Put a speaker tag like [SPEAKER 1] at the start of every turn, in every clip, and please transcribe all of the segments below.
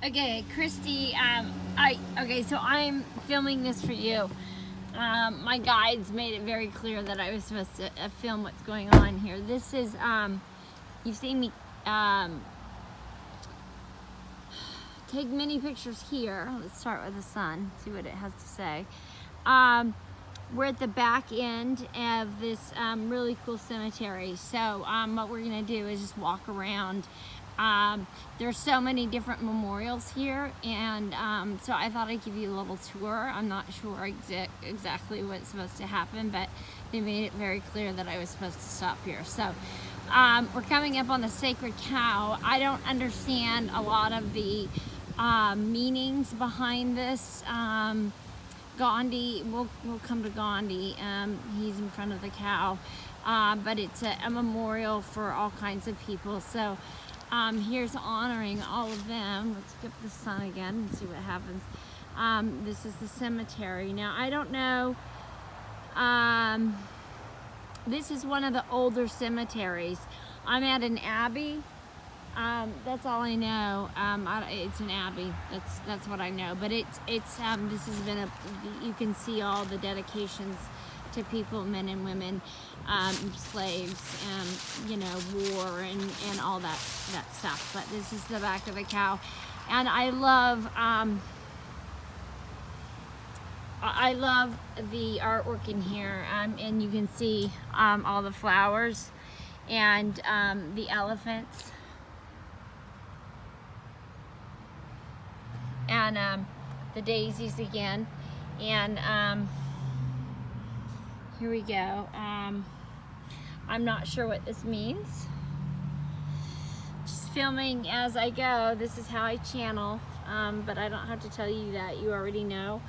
[SPEAKER 1] Okay, Christy, so I'm filming this for you. My guides made it very clear that I was supposed to film what's going on here. This is, you've seen me take many pictures here. Let's start with the sun, see what it has to say. We're at the back end of this really cool cemetery. So what we're gonna do is just walk around. There's so many different memorials here, and so I thought I'd give you a little tour. I'm not sure exactly what's supposed to happen, but they made it very clear that I was supposed to stop here. So we're coming up on the sacred cow. I don't understand a lot of the meanings behind this. Gandhi, we'll come to Gandhi. He's in front of the cow, but it's a memorial for all kinds of people. So here's honoring all of them. Let's skip the sun again and see what happens. This is the cemetery. Now, I don't know. This is one of the older cemeteries. I'm at an abbey. That's all I know. It's an abbey. That's what I know. But it's this has been you can see all the dedications to people, men and women, slaves, and war and all that stuff. But this is the back of the cow, and I love the artwork in here, and you can see all the flowers and the elephants. And the daisies again, and here we go. I'm not sure what this means. Just filming as I go. This is how I channel, but I don't have to tell you that. You already know.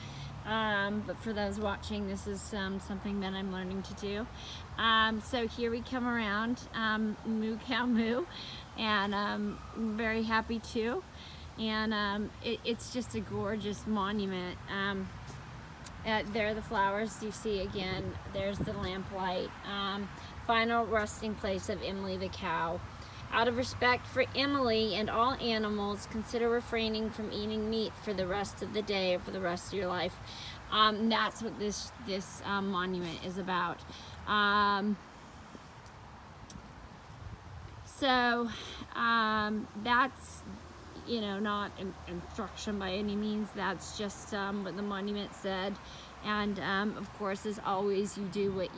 [SPEAKER 1] But for those watching, this is something that I'm learning to do. So here we come around, moo cow moo, and I'm very happy too. And it's just a gorgeous monument. There are the flowers you see again. There's the lamplight. Final resting place of Emily the cow. Out of respect for Emily and all animals, consider refraining from eating meat for the rest of the day or for the rest of your life. That's what this monument is about. That's not instruction by any means. That's just what the monument said. And of course, as always, you do what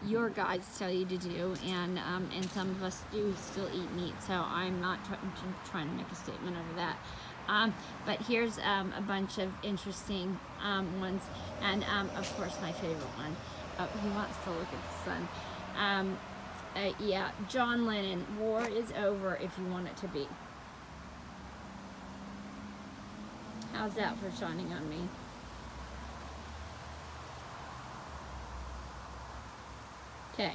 [SPEAKER 1] your guides tell you to do. And some of us do still eat meat, so I'm not trying to make a statement over that. But here's a bunch of interesting ones, and of course, my favorite one. He wants to look at the sun. Yeah, John Lennon. War is over if you want it to be. How's that for shining on me? Okay.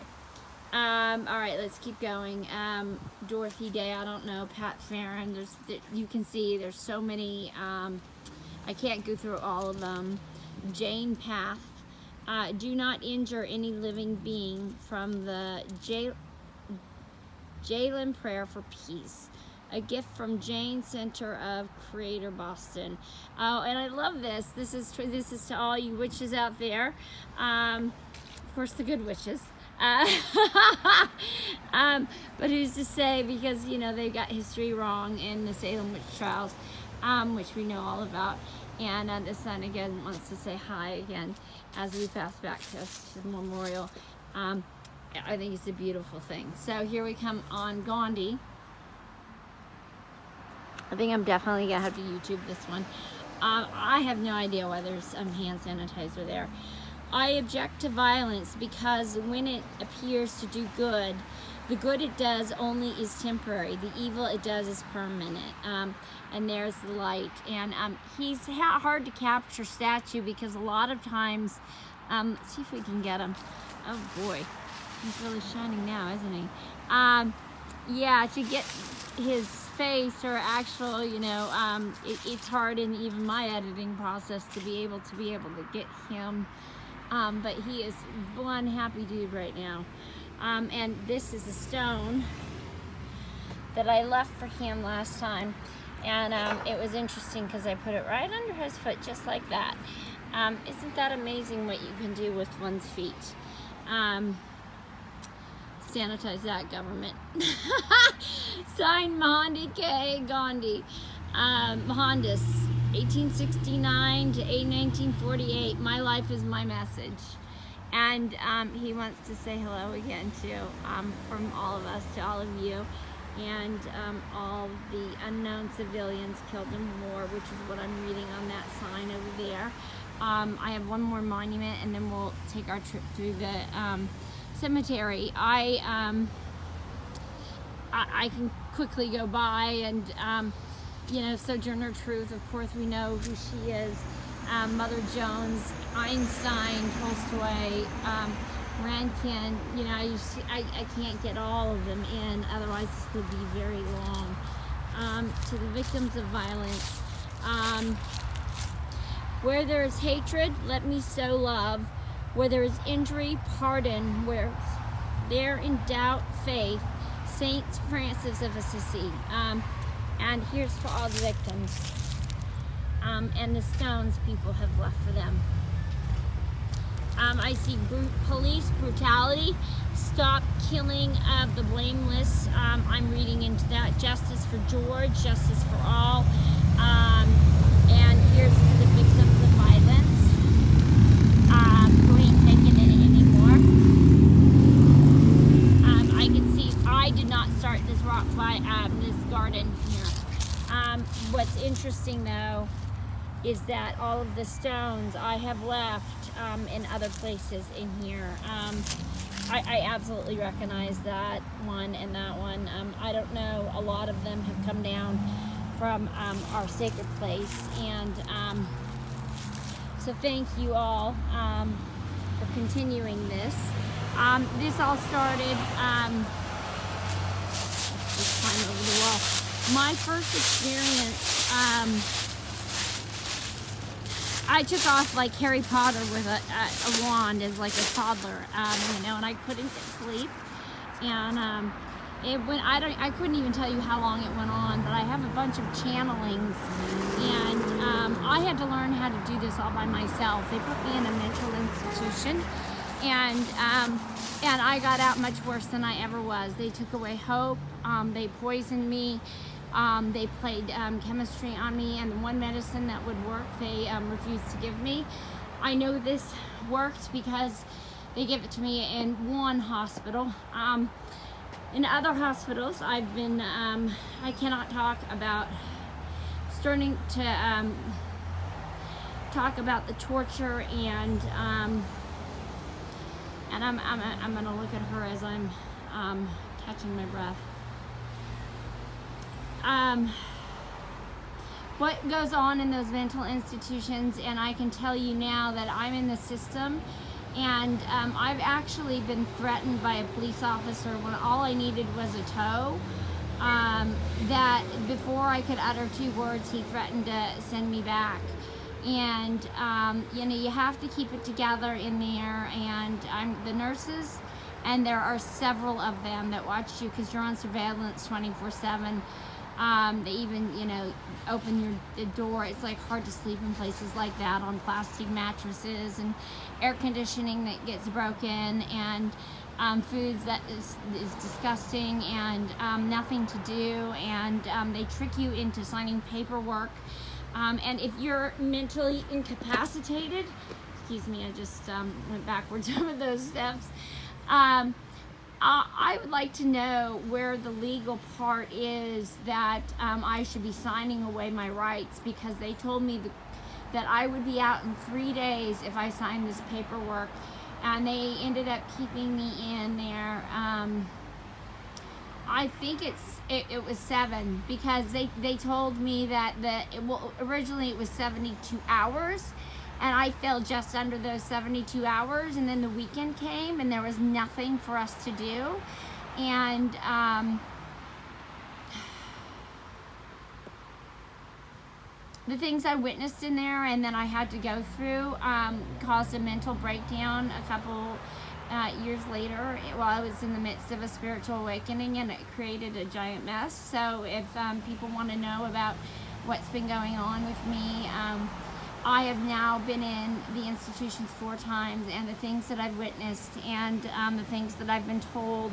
[SPEAKER 1] All right, let's keep going. Dorothy Day, I don't know. Pat Farron. You can see there's so many. I can't go through all of them. Jane Path. Do not injure any living being, from the Jalen Prayer for Peace. A gift from Jane Center of Creator, Boston. Oh, and I love this. This is to all you witches out there. Of course, the good witches. But who's to say? Because they got history wrong in the Salem witch trials, which we know all about. And the sun again wants to say hi again as we pass back to the memorial. I think it's a beautiful thing. So here we come on Gandhi. I think I'm definitely gonna have to YouTube this one. I have no idea why there's hand sanitizer there. I object to violence because when it appears to do good, the good it does only is temporary. The evil it does is permanent. And there's the light. And he's hard to capture statue because a lot of times, let's see if we can get him. Oh boy, he's really shining now, isn't he? Yeah, to get his face or actual, it's hard in even my editing process to be able to get him. But he is one happy dude right now. And this is a stone that I left for him last time. And it was interesting because I put it right under his foot just like that. Isn't that amazing what you can do with one's feet? Sanitize that, government. Signed, Mohandas K. Gandhi. Mohandas, 1869 to 1948. My life is my message. And he wants to say hello again too, from all of us to all of you, and all the unknown civilians killed in war, which is what I'm reading on that sign over there. I have one more monument, and then we'll take our trip through the cemetery. I can quickly go by, and you know, Sojourner Truth, of course we know who she is. Mother Jones, Einstein, Tolstoy, Rankin, you know, I can't get all of them in, otherwise this would be very long. To the victims of violence, where there is hatred, let me sow love. Where there is injury, pardon. Where there in doubt, faith. Saint Francis of Assisi. And here's for all the victims. And the stones people have left for them. I see police brutality. Stop killing of the blameless. I'm reading into that. Justice for George, justice for all. And here's the victims of violence who ain't taking it anymore. I can see I did not start this this garden here. What's interesting though is that all of the stones I have left in other places in here. I absolutely recognize that one and that one. I don't know, a lot of them have come down from our sacred place, and so thank you all for continuing this. This all started, let's climb over the wall. My first experience, I took off like Harry Potter with a wand as like a toddler, you know, and I couldn't get sleep, and I couldn't even tell you how long it went on, but I have a bunch of channelings, and I had to learn how to do this all by myself. They put me in a mental institution, and I got out much worse than I ever was. They took away hope. They poisoned me. They played chemistry on me, and the one medicine that would work, they refused to give me. I know this worked because they give it to me in one hospital. In other hospitals, I've been, I cannot talk about, starting to talk about the torture, and I'm gonna look at her as I'm catching my breath. What goes on in those mental institutions, and I can tell you now that I'm in the system, and I've actually been threatened by a police officer when all I needed was a tow, that before I could utter 2 words, he threatened to send me back. And you know, you have to keep it together in there, and the nurses, and there are several of them that watch you because you're on surveillance 24/7. They even, you know, open the door. It's like hard to sleep in places like that on plastic mattresses, and air conditioning that gets broken, and foods that is disgusting, and nothing to do, and they trick you into signing paperwork. And if you're mentally incapacitated, excuse me, I just went backwards over those steps. I would like to know where the legal part is that I should be signing away my rights, because they told me that I would be out in 3 days if I signed this paperwork, and they ended up keeping me in there. I think it was 7, because they told me that originally it was 72 hours. And I fell just under those 72 hours, and then the weekend came, and there was nothing for us to do. And the things I witnessed in there and then I had to go through caused a mental breakdown a couple years later while I was in the midst of a spiritual awakening, and it created a giant mess. So if people want to know about what's been going on with me, I have now been in the institutions 4 times, and the things that I've witnessed and the things that I've been told.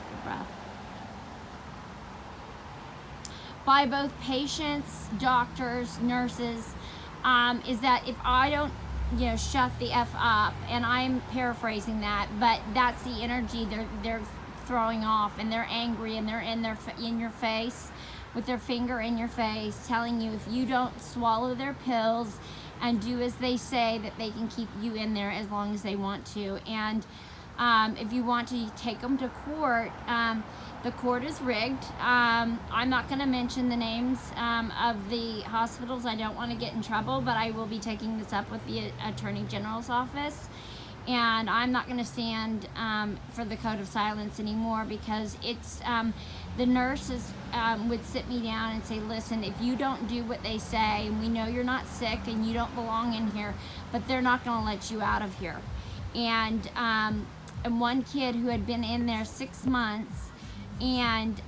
[SPEAKER 1] Good breath. By both patients, doctors, nurses, is that if I don't, shut the F up, and I'm paraphrasing that, but that's the energy they're throwing off, and they're angry, and they're in your face with their finger in your face, telling you if you don't swallow their pills and do as they say, that they can keep you in there as long as they want to. And if you want to take them to court, the court is rigged. I'm not going to mention the names of the hospitals. I don't want to get in trouble, but I will be taking this up with the Attorney General's office. And I'm not going to stand for the code of silence anymore, because it's the nurses would sit me down and say, listen, if you don't do what they say, and we know you're not sick and you don't belong in here, but they're not going to let you out of here. And one kid who had been in there 6 months and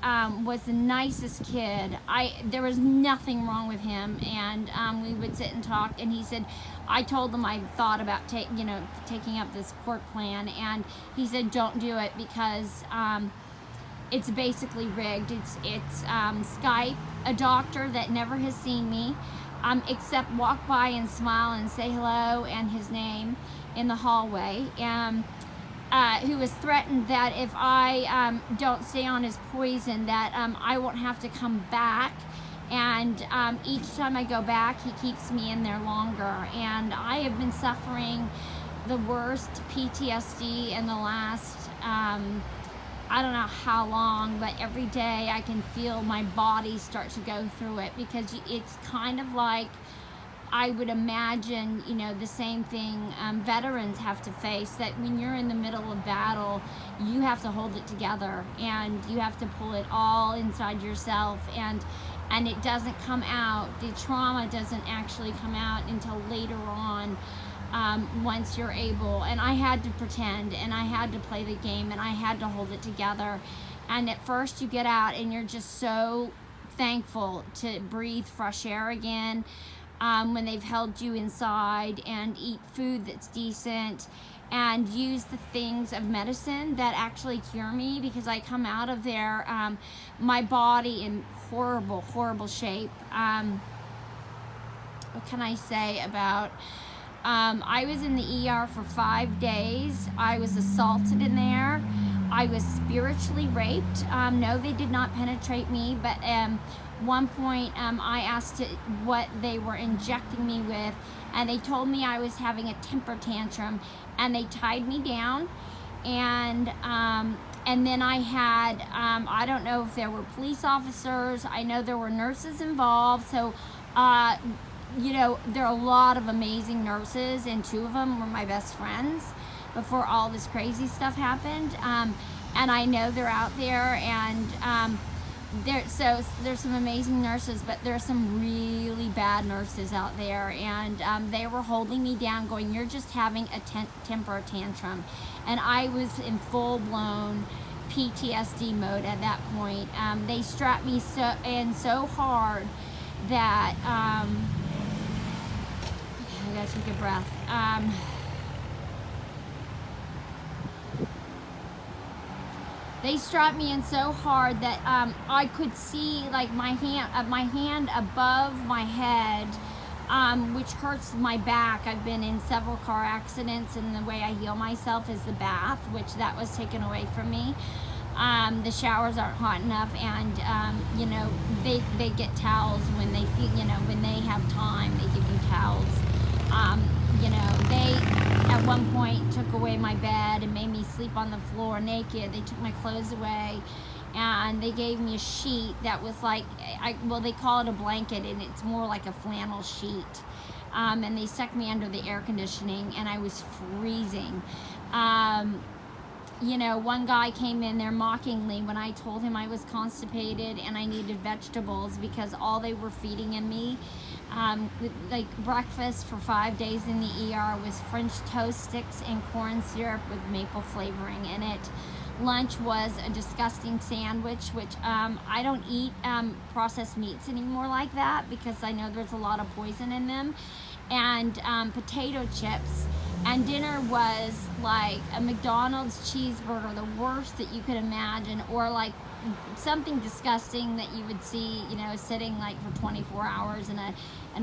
[SPEAKER 1] was the nicest kid. There was nothing wrong with him, and we would sit and talk, and he said, I told him I thought about taking up this court plan, and he said, don't do it, because it's basically rigged. It's Skype, a doctor that never has seen me, except walk by and smile and say hello and his name in the hallway, who was threatened that if I don't stay on his poison, that I won't have to come back. And each time I go back, he keeps me in there longer. And I have been suffering the worst PTSD in the last, I don't know how long, but every day I can feel my body start to go through it, because it's kind of like, I would imagine, the same thing veterans have to face, that when you're in the middle of battle, you have to hold it together, and you have to pull it all inside yourself, and it doesn't come out. The trauma doesn't actually come out until later on, once you're able. And I had to pretend, and I had to play the game, and I had to hold it together. And at first you get out and you're just so thankful to breathe fresh air again, when they've held you inside, and eat food that's decent, and use the things of medicine that actually cure me, because I come out of there, my body in horrible, horrible shape. What can I say about, I was in the ER for 5 days. I was assaulted in there. I was spiritually raped. No, they did not penetrate me, but one point I asked what they were injecting me with, and they told me I was having a temper tantrum, and they tied me down, and then I had, I don't know if there were police officers, I know there were nurses involved, so there are a lot of amazing nurses, and 2 of them were my best friends before all this crazy stuff happened, and I know they're out there, and there's some amazing nurses, but there's some really bad nurses out there, and they were holding me down, going, you're just having a temper tantrum. And I was in full-blown PTSD mode at that point. They strapped me so hard that, okay, I gotta take a breath. They strapped me in so hard that I could see like my hand above my head, which hurts my back. I've been in several car accidents, and the way I heal myself is the bath, which that was taken away from me. The showers aren't hot enough, and they get towels when they feel, when they have time, they give you towels. They at one point took away my bed and made me sleep on the floor naked. They took my clothes away, and they gave me a sheet that was like, they call it a blanket, and it's more like a flannel sheet. And they stuck me under the air conditioning, and I was freezing. you know, one guy came in there mockingly when I told him I was constipated and I needed vegetables, because all they were feeding in me, like breakfast for 5 days in the ER was French toast sticks and corn syrup with maple flavoring in it. Lunch was a disgusting sandwich, which I don't eat processed meats anymore like that, because I know there's a lot of poison in them, and potato chips. And dinner was like a McDonald's cheeseburger, the worst that you could imagine, or like something disgusting that you would see, you know, sitting like for 24 hours in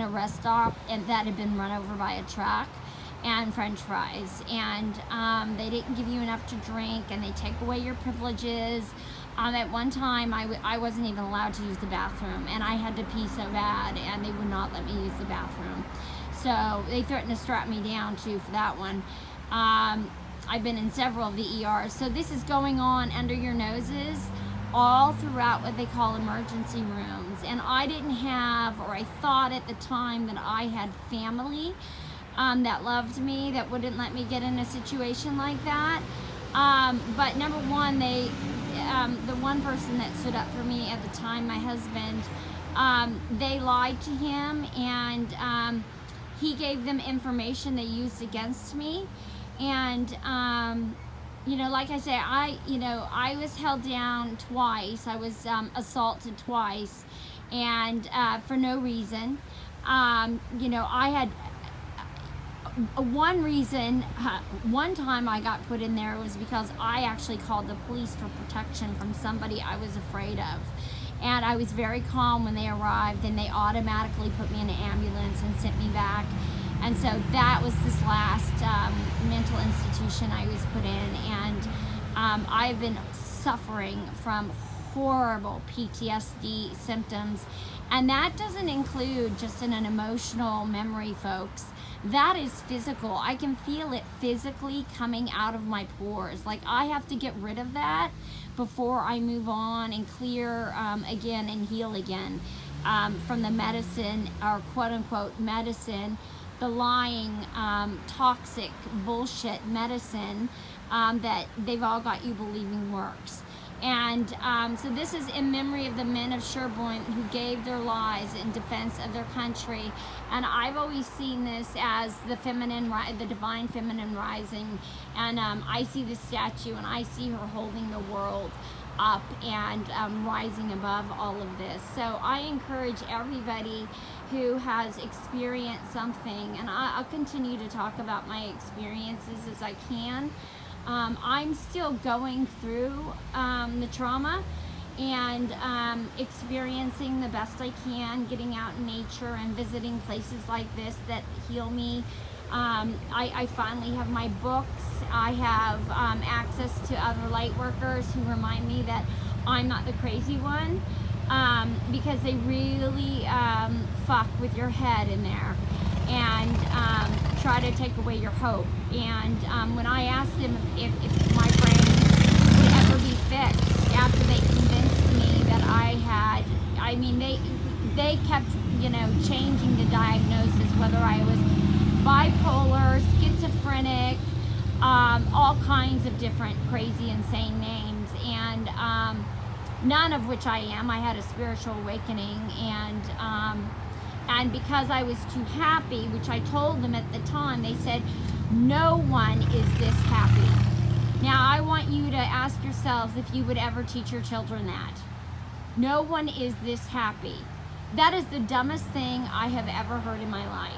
[SPEAKER 1] a rest stop, and that had been run over by a truck, and French fries. And they didn't give you enough to drink, and they take away your privileges. At one time, I wasn't even allowed to use the bathroom, and I had to pee so bad, and they would not let me use the bathroom. So they threatened to strap me down too for that one. I've been in several of the ERs. So this is going on under your noses all throughout what they call emergency rooms. And I didn't have, or I thought at the time that I had family that loved me, that wouldn't let me get in a situation like that. But number one, the one person that stood up for me at the time, my husband, they lied to him, and he gave them information they used against me. And you know, like I say, I was held down twice. I was assaulted twice, and for no reason. You know, I had one reason. One time I got put in there was because I actually called the police for protection from somebody I was afraid of. And I was very calm when they arrived, and they automatically put me in an ambulance and sent me back. And so that was this last mental institution I was put in. And I've been suffering from horrible PTSD symptoms. And that doesn't include just an emotional memory, folks. That is physical. I can feel it physically coming out of my pores. Like, I have to get rid of that before I move on and clear again and heal again from the medicine, or quote unquote medicine, the lying, toxic bullshit medicine that they've all got you believing works. And so this is in memory of the men of Sherborne who gave their lives in defense of their country. And I've always seen this as the divine feminine rising. And I see this statue, and I see her holding the world up and rising above all of this. So I encourage everybody who has experienced something, and I'll continue to talk about my experiences as I can. I'm still going through the trauma and experiencing the best I can, getting out in nature and visiting places like this that heal me. I finally have my books. I have access to other light workers who remind me that I'm not the crazy one, because they really fuck with your head in there and try to take away your hope. And when I asked them if my brain would ever be fixed after they convinced me that I had, I mean, they kept, you know, changing the diagnosis, whether I was bipolar, schizophrenic, all kinds of different crazy, insane names, and none of which I am. I had a spiritual awakening, and because I was too happy, which I told them at the time, they said, no one is this happy. Now, I want you to ask yourselves if you would ever teach your children that. No one is this happy. That is the dumbest thing I have ever heard in my life.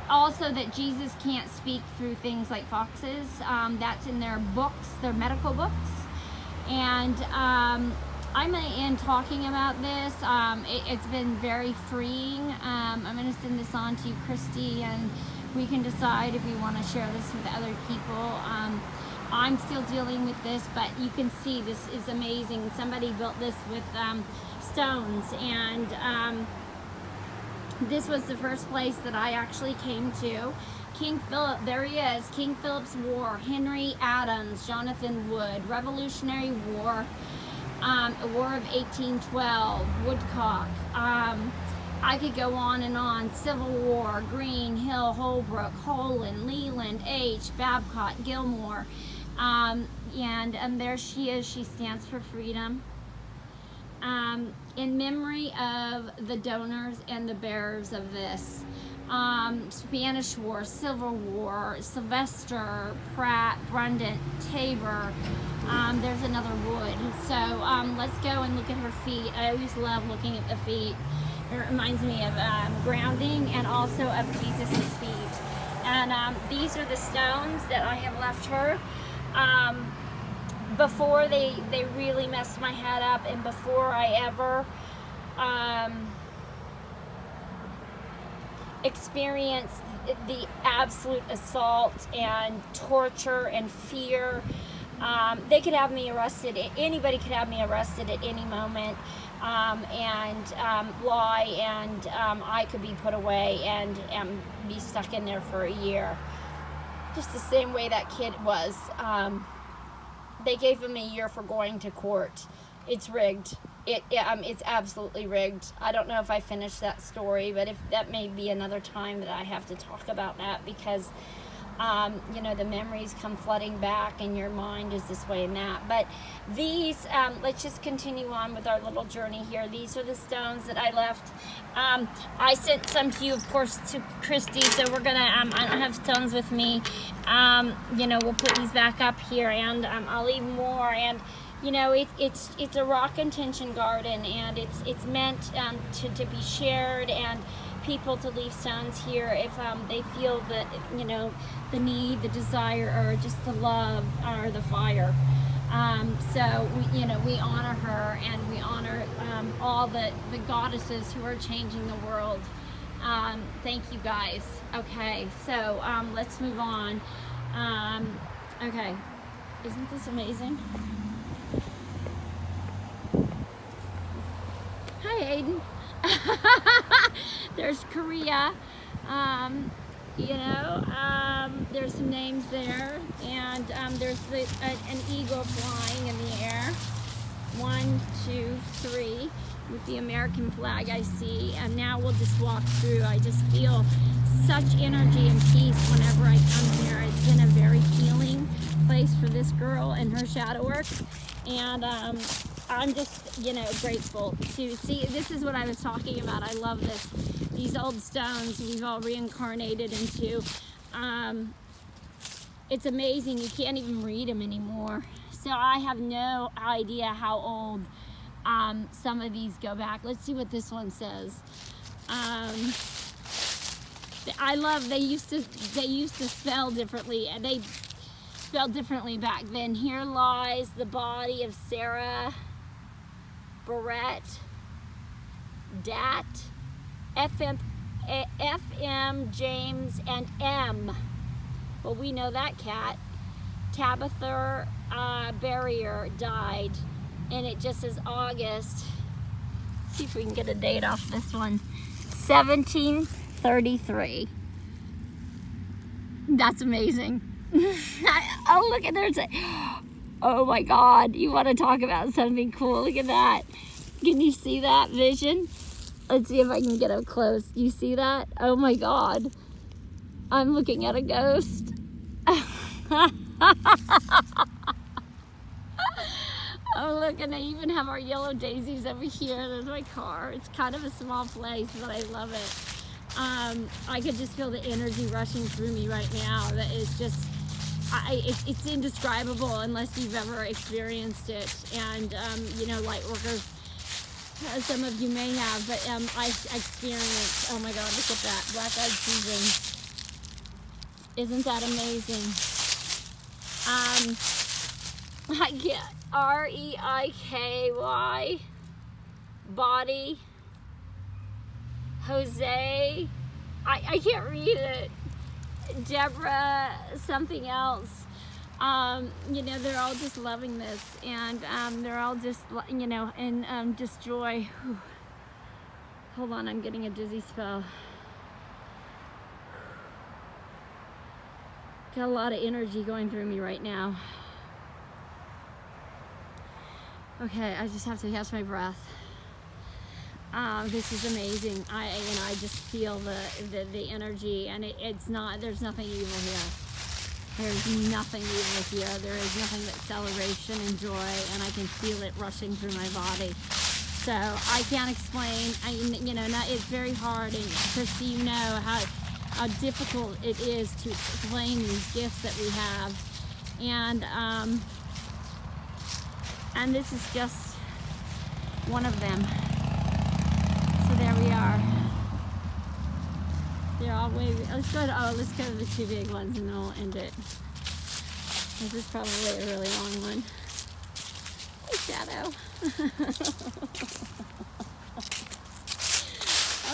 [SPEAKER 1] Also, that Jesus can't speak through things like foxes. That's in their books, their medical books. And I'm going to end talking about this. It's been very freeing. I'm going to send this on to you, Christy, and we can decide if we want to share this with other people. I'm still dealing with this, but you can see this is amazing. Somebody built this with stones, and this was the first place that I actually came to. King Philip, there he is, King Philip's War, Henry Adams, Jonathan Wood, Revolutionary War, a War of 1812, Woodcock. I could go on and on. Civil War, Green, Hill, Holbrook, Holland, Leland, H, Babcock, Gilmore. And there she is. She stands for freedom. In memory of the donors and the bearers of this. Spanish War, Civil War, Sylvester, Pratt, Brundant, Tabor. There's another wood. So let's go and look at her feet. I always love looking at the feet. It reminds me of grounding and also of Jesus' feet. And these are the stones that I have left her. Before they really messed my head up, and before I ever experienced the absolute assault and torture and fear. They could have me arrested. Anybody could have me arrested at any moment, and lie, and I could be put away and be stuck in there for a year. Just the same way that kid was. They gave him a year for going to court. It's rigged. It's absolutely rigged. I don't know if I finished that story, but if that may be another time that I have to talk about that, because you know, the memories come flooding back and your mind is this way and that. But these, let's just continue on with our little journey here. These are the stones that I left. I sent some to you, of course, to Christy, so we're gonna, I don't have stones with me. You know, we'll put these back up here, and I'll leave more. And you know, it's a rock intention garden, and it's meant to be shared, and people to leave stones here if they feel that, you know, the need, the desire, or just the love or the fire. So we, you know, we honor her, and we honor all the goddesses who are changing the world. Thank you guys. Okay, so let's move on. Okay, isn't this amazing? Hi, Aiden. There's Korea. You know, there's some names there, and there's an eagle flying in the air. 1, 2, 3 with the American flag I see. And now we'll just walk through. I just feel such energy and peace whenever I come here. It's been a very healing place for this girl and her shadow work, and I'm just, you know, grateful to see. This is what I was talking about. I love this. These old stones we've all reincarnated into. It's amazing. You can't even read them anymore. So I have no idea how old some of these go back. Let's see what this one says. I love, they used to spell differently, and they spelled differently back then. Here lies the body of Sarah Barrett Dat, FM James, and M. Well, we know that cat. Tabitha Barrier died, and it just says August. Let's see if we can get a date off this one. 1733. That's amazing. Oh, look at there. Oh my God, you want to talk about something cool? Look at that. Can you see that vision? Let's see if I can get up close. You see that? Oh my God. I'm looking at a ghost. Oh look, and I even have our yellow daisies over here. There's my car. It's kind of a small place, but I love it. I could just feel the energy rushing through me right now. That is just, it's indescribable unless you've ever experienced it. And you know, light workers, some of you may have, but I experienced, oh my God, look at that, black-eyed Susan. Isn't that amazing? I get R-E-I-K-Y, body, Jose, I can't read it, Deborah, something else. You know, they're all just loving this, and they're all just, you know, in just joy. Whew. Hold on, I'm getting a dizzy spell. Got a lot of energy going through me right now. Okay, I just have to catch my breath. This is amazing. I just feel the energy, and it's not, there's nothing evil here. There's nothing evil here. There is nothing but celebration and joy, and I can feel it rushing through my body. So I can't explain. It's very hard, and Christy, you know how difficult it is to explain these gifts that we have, and this is just one of them. So there we are. They're all waving. Let's go to the two big ones, and then we'll end it. This is probably a really long one. Hey, Shadow.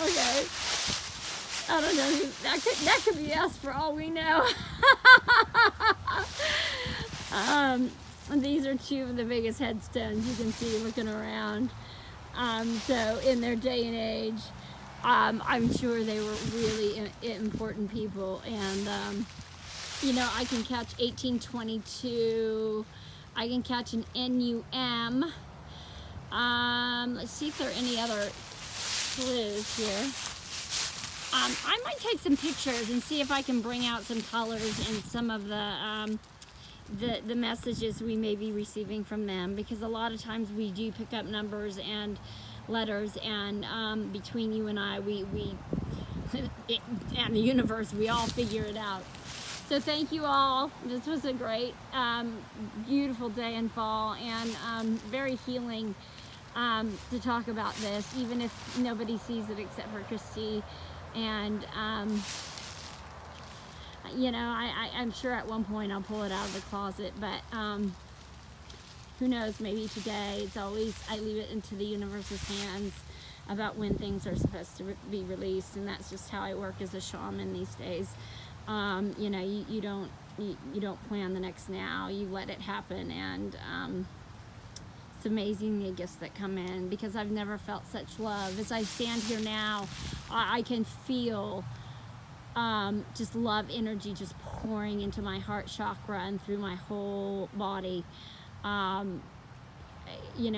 [SPEAKER 1] Okay. I don't know. That could be us for all we know. These are two of the biggest headstones you can see looking around. So in their day and age, I'm sure they were really important people. And I can catch 1822. I can catch an NUM. Let's see if there are any other clues here. I might take some pictures and see if I can bring out some colors in some of the messages we may be receiving from them, because a lot of times we do pick up numbers and letters, and between you and I, we and the universe, we all figure it out. So thank you all. This was a great, beautiful day in fall, and very healing to talk about this, even if nobody sees it except for Christy. And I'm sure at one point I'll pull it out of the closet, but who knows, maybe today. It's always, I leave it into the universe's hands about when things are supposed to be released, and that's just how I work as a shaman these days. You don't plan the next now, you let it happen, and it's amazing the gifts that come in, because I've never felt such love. As I stand here now, I can feel just love energy just pouring into my heart chakra and through my whole body.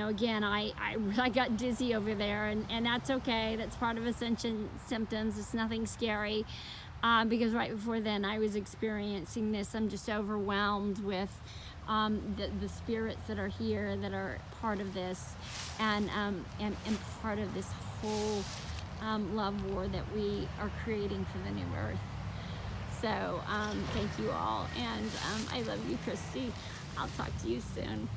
[SPEAKER 1] Again, I got dizzy over there, and that's okay. That's part of ascension symptoms. It's nothing scary, because right before then I was experiencing this. I'm just overwhelmed with the spirits that are here, that are part of this, and part of this whole love war that we are creating for the new earth. So thank you all, and I love you, Christy. I'll talk to you soon.